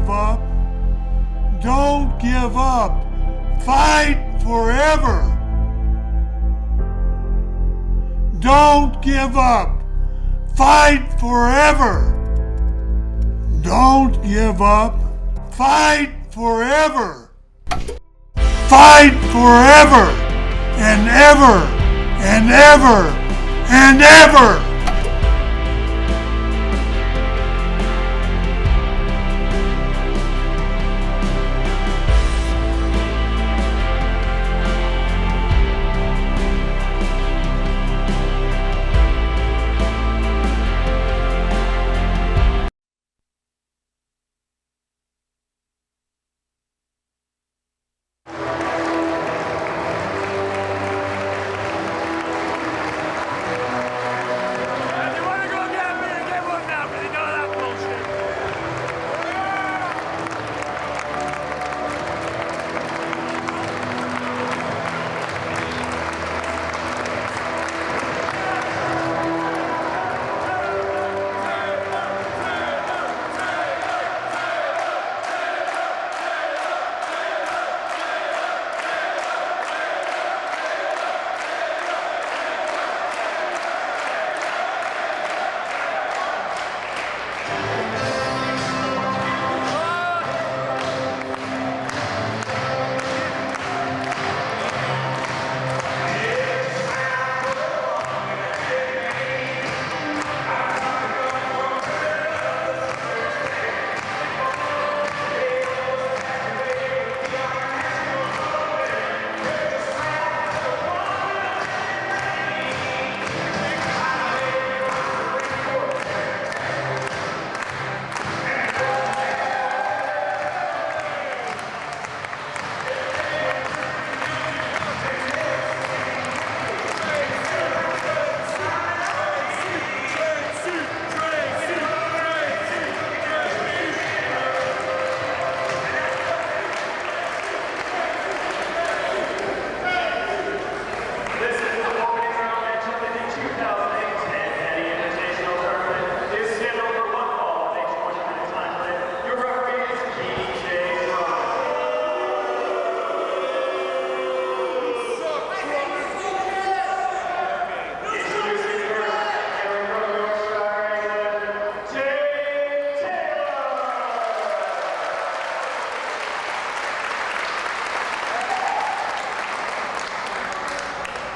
give up. Don't give up. Fight forever. Don't give up. Fight forever. Don't give up. Fight forever. Fight forever and ever and ever and ever.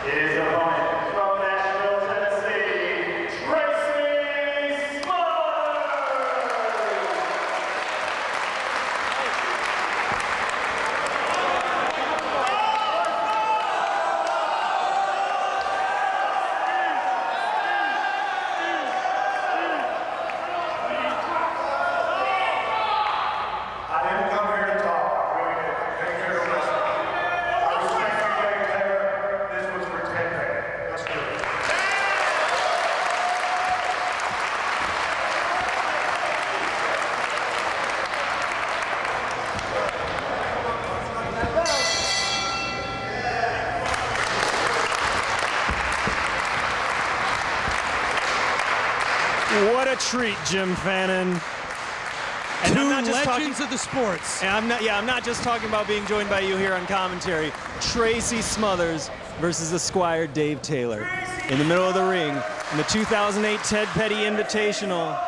His opponent from Nashville, Tennessee, Tracy Smothers. I didn't come here to talk. I really didn't. I came here to listen. I respect you, Dave Taylor. This was for 10 days. Let's do it. What a treat, Jim Fannin. And Two legends of the sports. And I'm not just talking about being joined by you here on commentary. Tracy Smothers versus the Squire Dave Taylor in the middle of the ring in the 2008 Ted Petty Invitational.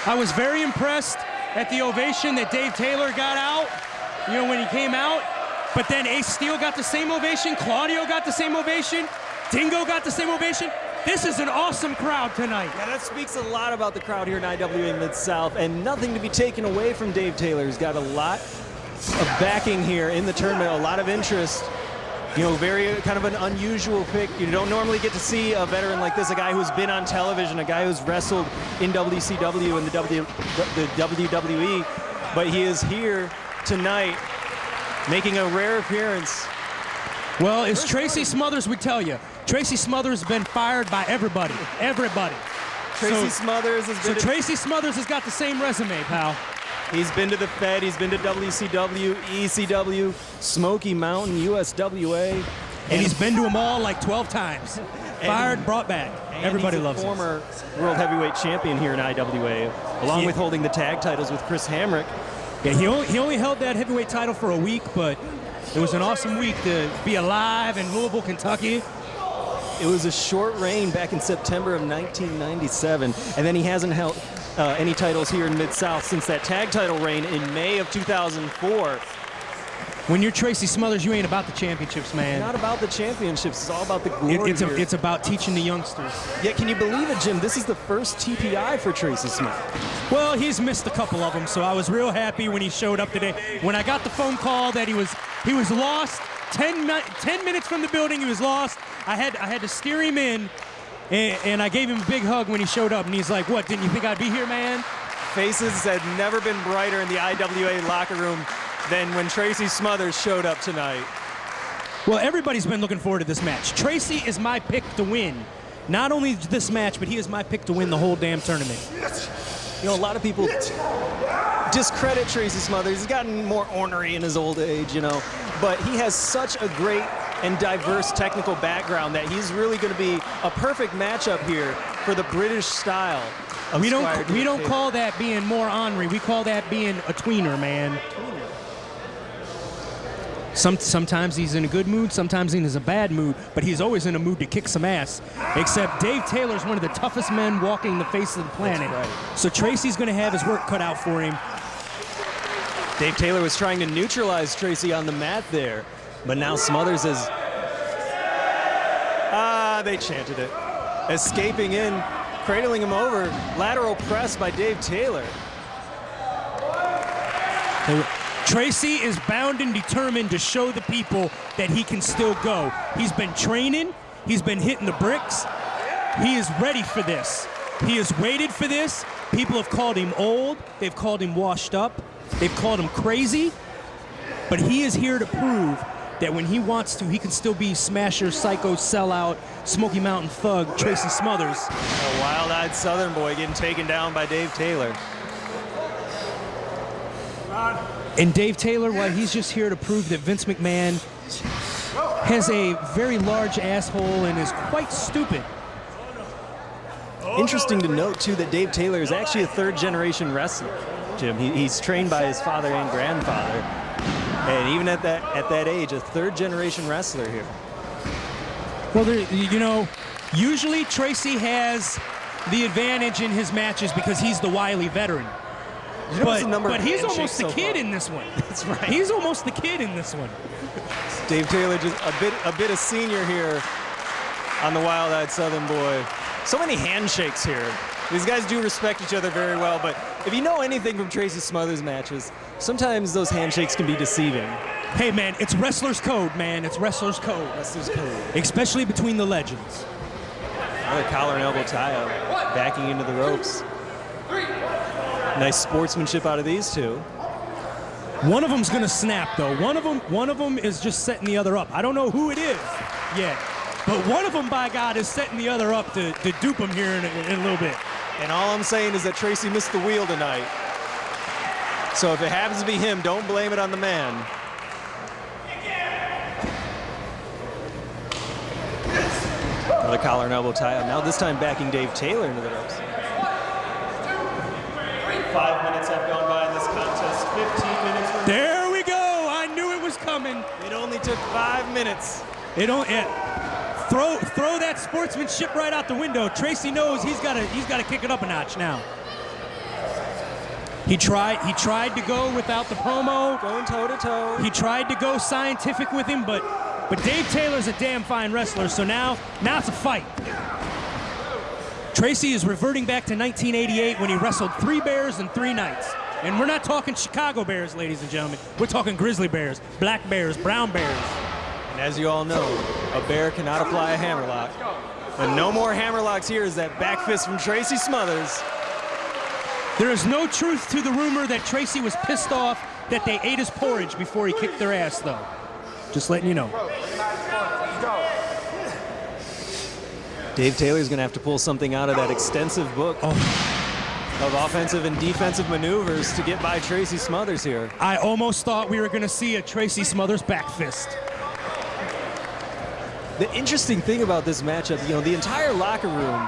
I was very impressed at the ovation that Dave Taylor got out, when he came out. But then Ace Steel got the same ovation, Claudio got the same ovation, Dingo got the same ovation. This is an awesome crowd tonight. Yeah, that speaks a lot about the crowd here in IWA Mid-South, and nothing to be taken away from Dave Taylor. He's got a lot of backing here in the tournament, a lot of interest. Very kind of an unusual pick. You don't normally get to see a veteran like this, a guy who's been on television, a guy who's wrestled in WCW and the WWE, but he is here tonight making a rare appearance. Well, as Tracy Smothers would tell you, Tracy Smothers has been fired by everybody. Tracy Smothers has been Tracy Smothers has got the same resume, pal. He's been to the Fed, he's been to WCW, ECW, Smoky Mountain, USWA. And he's been to them all like 12 times. Fired, brought back. Everybody loves him. Former World Heavyweight Champion here in IWA, along with holding the tag titles with Chris Hamrick. Yeah, he only held that heavyweight title for a week, but it was an awesome week to be alive in Louisville, Kentucky. It was a short reign back in September of 1997, and then he hasn't held any titles here in Mid-South since that tag title reign in May of 2004. When you're Tracy Smothers, you ain't about the championships, man. Not about the championships. It's all about the glory here. It's about teaching the youngsters. Yeah, can you believe it, Jim? This is the first TPI for Tracy Smothers. Well, he's missed a couple of them, so I was real happy when he showed up today. When I got the phone call that he was lost, 10 minutes from the building, he was lost. I had to steer him in, and I gave him a big hug when he showed up, and he's like, "What, didn't you think I'd be here, man?" Faces had never been brighter in the IWA locker room than when Tracy Smothers showed up tonight. Well, everybody's been looking forward to this match. Tracy is my pick to win. Not only this match, but he is my pick to win the whole damn tournament. You know, a lot of people discredit Tracy Smothers. He's gotten more ornery in his old age, you know, but he has such a great and diverse technical background that he's really going to be a perfect matchup here for the British style. We don't call that being more ornery. We call that being a tweener, man. Sometimes he's in a good mood, sometimes he's in a bad mood, but he's always in a mood to kick some ass. Except Dave Taylor's one of the toughest men walking the face of the planet. That's right. So Tracy's going to have his work cut out for him. Dave Taylor was trying to neutralize Tracy on the mat there, but now Smothers is... they chanted it. Escaping in, cradling him over, lateral press by Dave Taylor. Tracy is bound and determined to show the people that he can still go. He's been training. He's been hitting the bricks. He is ready for this. He has waited for this. People have called him old. They've called him washed up. They've called him crazy. But he is here to prove that when he wants to, he can still be smasher, psycho, sellout, Smoky Mountain thug, Tracy Smothers. A wild-eyed Southern boy getting taken down by Dave Taylor. And Dave Taylor, well, he's just here to prove that Vince McMahon has a very large asshole and is quite stupid. Interesting to note, too, that Dave Taylor is actually a third-generation wrestler, Jim. He's trained by his father and grandfather. And even at that age, a third-generation wrestler here. Well, you know, usually Tracy has the advantage in his matches because he's the wily veteran. You know But he's almost the kid in this one. That's right. He's almost the kid in this one. Dave Taylor just a bit of senior here on the wild-eyed Southern boy. So many handshakes here. These guys do respect each other very well, but if you know anything from Tracy Smothers matches, sometimes those handshakes can be deceiving. Hey, man, it's wrestler's code, man. It's wrestler's code. Wrestler's code. Especially between the legends. Another collar and elbow tie-up, backing into the ropes. Nice sportsmanship out of these two. One of them's gonna snap, though. One of them is just setting the other up. I don't know who it is yet, but one of them, by God, is setting the other up to dupe him here in a little bit. And all I'm saying is that Tracy missed the wheel tonight. So if it happens to be him, don't blame it on the man. Another collar and elbow tie-up. Now this time backing Dave Taylor into the ropes. 5 minutes have gone by in this contest. 15 minutes. There we go. I knew it was coming. It only took 5 minutes. Throw that sportsmanship right out the window. Tracy knows he's got to kick it up a notch now. He tried to go without the promo. Going toe-to-toe. He tried to go scientific with him, but Dave Taylor's a damn fine wrestler, so now it's a fight. Tracy is reverting back to 1988 when he wrestled 3 Bears in 3 nights. And we're not talking Chicago Bears, ladies and gentlemen. We're talking Grizzly Bears, Black Bears, Brown Bears. And as you all know, a bear cannot apply a hammerlock. And no more hammerlocks here as that back fist from Tracy Smothers. There is no truth to the rumor that Tracy was pissed off that they ate his porridge before he kicked their ass, though. Just letting you know. Dave Taylor's going to have to pull something out of that extensive book of offensive and defensive maneuvers to get by Tracy Smothers here. I almost thought we were going to see a Tracy Smothers back fist. The interesting thing about this matchup, you know, the entire locker room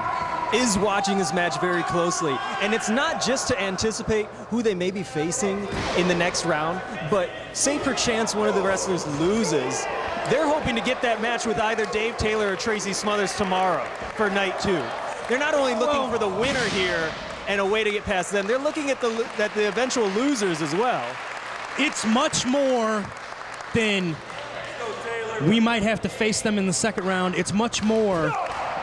is watching this match very closely. And it's not just to anticipate who they may be facing in the next round, but say perchance one of the wrestlers loses, they're hoping to get that match with either Dave Taylor or Tracy Smothers tomorrow for night 2. They're not only looking for the winner here and a way to get past them, they're looking at the eventual losers as well. It's much more than we might have to face them in the second round. It's much more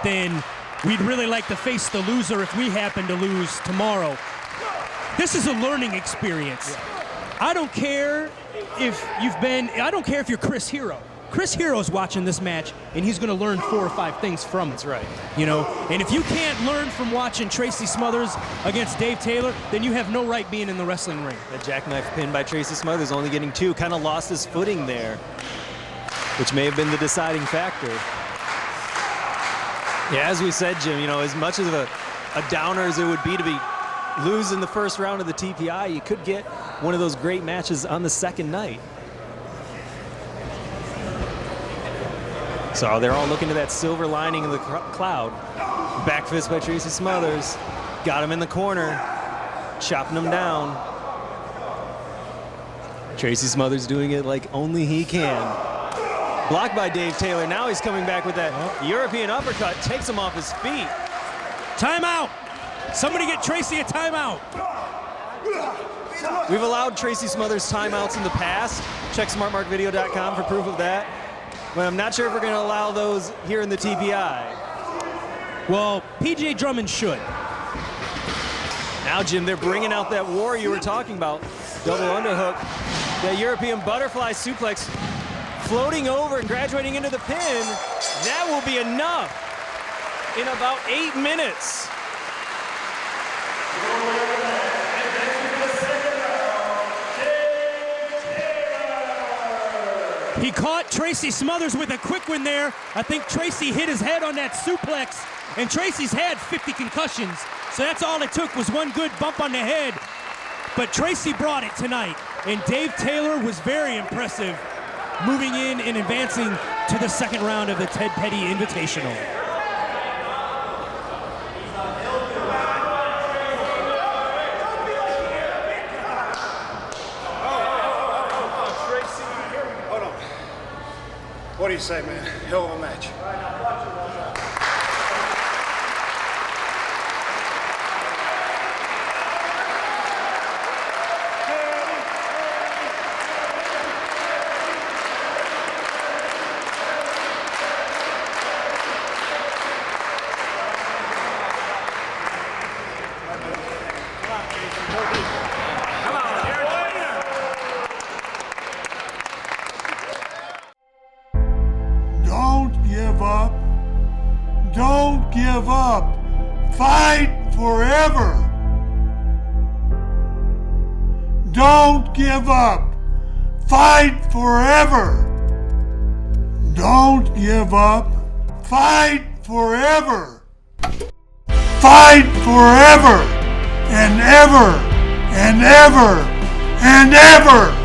than we'd really like to face the loser if we happen to lose tomorrow. This is a learning experience. I don't care if you're Chris Hero. Chris Hero's watching this match, and he's going to learn 4 or 5 things from it. That's right. You know, and if you can't learn from watching Tracy Smothers against Dave Taylor, then you have no right being in the wrestling ring. That jackknife pin by Tracy Smothers, only getting 2, kind of lost his footing there, which may have been the deciding factor. Yeah, as we said, Jim, you know, as much of a downer as it would be to lose in the first round of the TPI, you could get one of those great matches on the second night. So they're all looking to that silver lining in the cloud. Back fist by Tracy Smothers. Got him in the corner, chopping him down. Tracy Smothers doing it like only he can. Blocked by Dave Taylor. Now he's coming back with that European uppercut. Takes him off his feet. Timeout. Somebody get Tracy a timeout. We've allowed Tracy Smothers timeouts in the past. Check smartmarkvideo.com for proof of that. But I'm not sure if we're going to allow those here in the TPI. Well, PJ Drummond should. Now, Jim, they're bringing out that war you were talking about. Double underhook. That European butterfly suplex floating over and graduating into the pin. That will be enough in about 8 minutes. He caught Tracy Smothers with a quick one there. I think Tracy hit his head on that suplex, and Tracy's had 50 concussions, so that's all it took was one good bump on the head. But Tracy brought it tonight, and Dave Taylor was very impressive, moving in and advancing to the second round of the Ted Petty Invitational. What do you say, man? Hell of a match. Don't give up. Fight forever. Don't give up. Fight forever. Don't give up. Fight forever. Fight forever and ever and ever and ever.